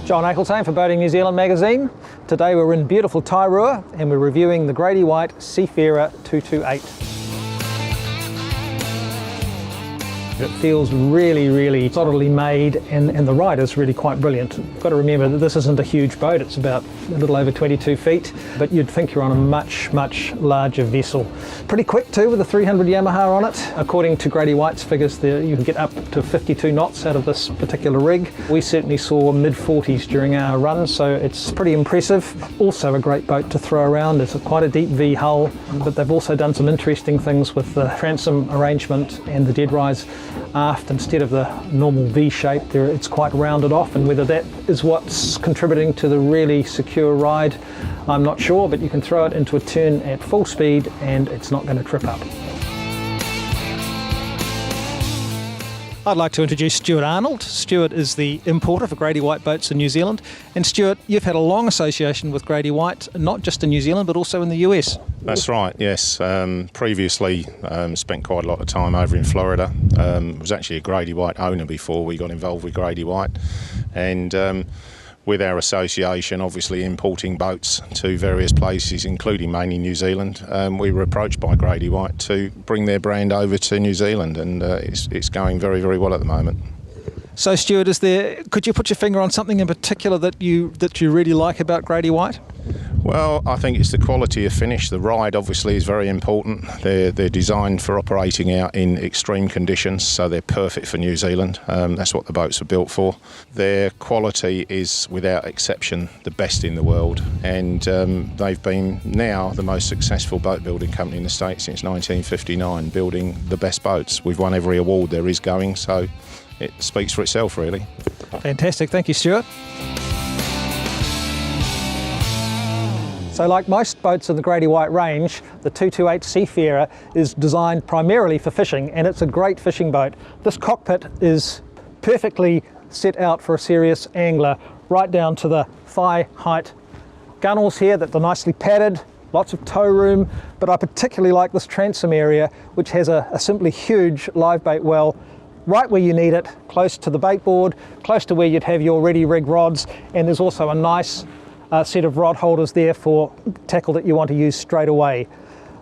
John Eichelsheim for Boating New Zealand magazine. Today we're in beautiful Tairua and we're reviewing the Grady White Seafarer 228. It feels really solidly made and the ride is really quite brilliant. You've got to remember that this isn't a huge boat, it's about a little over 22 feet, but you'd think you're on a much larger vessel. Pretty quick too, with a 300 Yamaha on it. According to Grady White's figures, you can get up to 52 knots out of this particular rig. We certainly saw mid-40s during our run, so it's pretty impressive. Also a great boat to throw around. It's quite a deep V hull, but they've also done some interesting things with the transom arrangement and the dead rise aft. Instead of the normal V shape there, it's quite rounded off, and whether that is what's contributing to the really secure ride, I'm not sure, but you can throw it into a turn at full speed and it's not going to trip up. I'd like to introduce Stuart Arnold. Stuart is the importer for Grady White boats in New Zealand. And Stuart, you've had a long association with Grady White, not just in New Zealand, but also in the US. That's right, yes. Previously spent quite a lot of time over in Florida. Was actually a Grady White owner before we got involved with Grady White. And with our association, obviously importing boats to various places, including mainly New Zealand, we were approached by Grady White to bring their brand over to New Zealand, and it's going very well at the moment. So Stuart, could you put your finger on something in particular that you really like about Grady White? Well, I think it's the quality of finish. The ride obviously is very important. They're designed for operating out in extreme conditions, so they're perfect for New Zealand. That's what the boats are built for. Their quality is without exception the best in the world, and they've been now the most successful boat building company in the States since 1959, building the best boats. We've won every award there is going, so it speaks for itself really. Fantastic, thank you Stuart. So like most boats in the Grady White range, the 228 Seafarer is designed primarily for fishing, and it's a great fishing boat. This cockpit is perfectly set out for a serious angler, right down to the thigh height gunnels here that are nicely padded, lots of tow room, but I particularly like this transom area, which has a simply huge live bait well right where you need it, close to the bait board, close to where you'd have your ready rig rods, and there's also a nice set of rod holders there for tackle that you want to use straight away.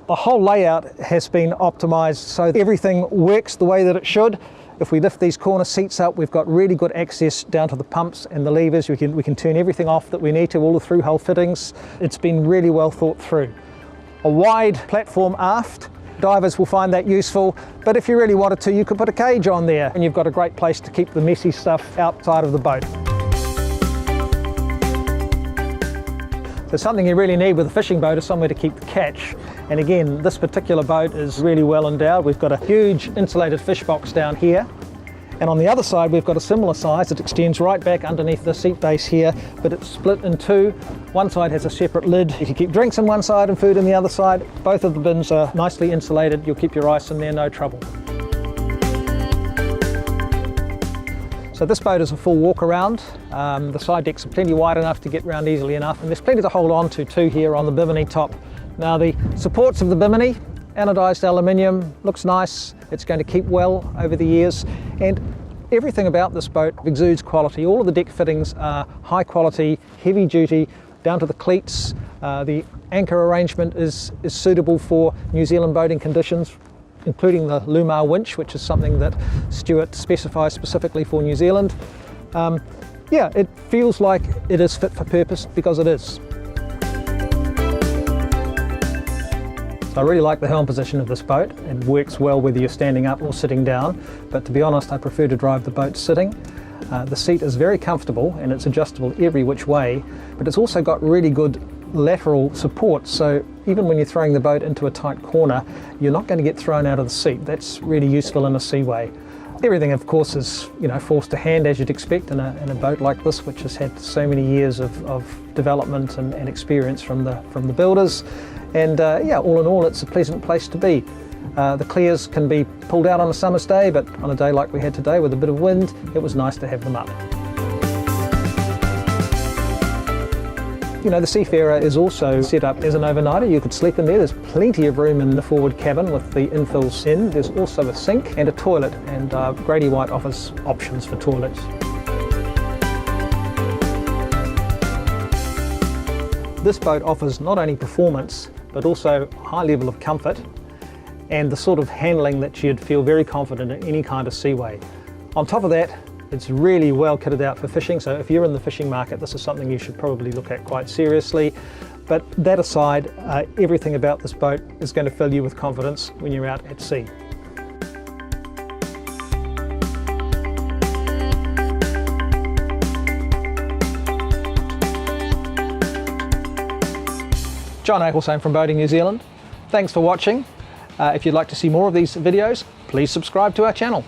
The whole layout has been optimized so everything works the way that it should. If we lift these corner seats up, we've got really good access down to the pumps and the levers. We can turn everything off that we need to, all the through hull fittings. It's been really well thought through. A wide platform aft. Divers will find that useful, but if you really wanted to, you could put a cage on there and you've got a great place to keep the messy stuff outside of the boat. So something you really need with a fishing boat is somewhere to keep the catch. And again, this particular boat is really well endowed. We've got a huge insulated fish box down here. And on the other side, we've got a similar size that extends right back underneath the seat base here, but it's split in two. One side has a separate lid. You can keep drinks in one side and food in the other side. Both of the bins are nicely insulated. You'll keep your ice in there, no trouble. So this boat is a full walk around. The side decks are plenty wide enough to get round easily enough, and there's plenty to hold on to too here on the bimini top. Now the supports of the bimini, anodised aluminium, looks nice. It's going to keep well over the years, and everything about this boat exudes quality. All of the deck fittings are high quality, heavy duty, down to the cleats. The anchor arrangement is suitable for New Zealand boating conditions, including the Lumar winch, which is something that Stuart specifies specifically for New Zealand. Yeah, it feels like it is fit for purpose because it is. So I really like the helm position of this boat. It works well whether you're standing up or sitting down, but to be honest, I prefer to drive the boat sitting. The seat is very comfortable and it's adjustable every which way, but it's also got really good lateral support, so even when you're throwing the boat into a tight corner, you're not going to get thrown out of the seat. That's really useful in a seaway. Everything, of course, is forced to hand as you'd expect in a boat like this, which has had so many years of development and experience from the builders. And yeah, all in all, it's a pleasant place to be. The clears can be pulled out on a summer's day, but on a day like we had today with a bit of wind, it was nice to have them up. The Seafarer is also set up as an overnighter. You could sleep in there. There's plenty of room in the forward cabin with the infills in. There's also a sink and a toilet, and Grady White offers options for toilets. This boat offers not only performance, but also a high level of comfort and the sort of handling that you'd feel very confident in any kind of seaway. On top of that, it's really well kitted out for fishing, so if you're in the fishing market, this is something you should probably look at quite seriously. But that aside, everything about this boat is going to fill you with confidence when you're out at sea. John Eichelsheim from Boating New Zealand. Thanks for watching. If you'd like to see more of these videos, please subscribe to our channel.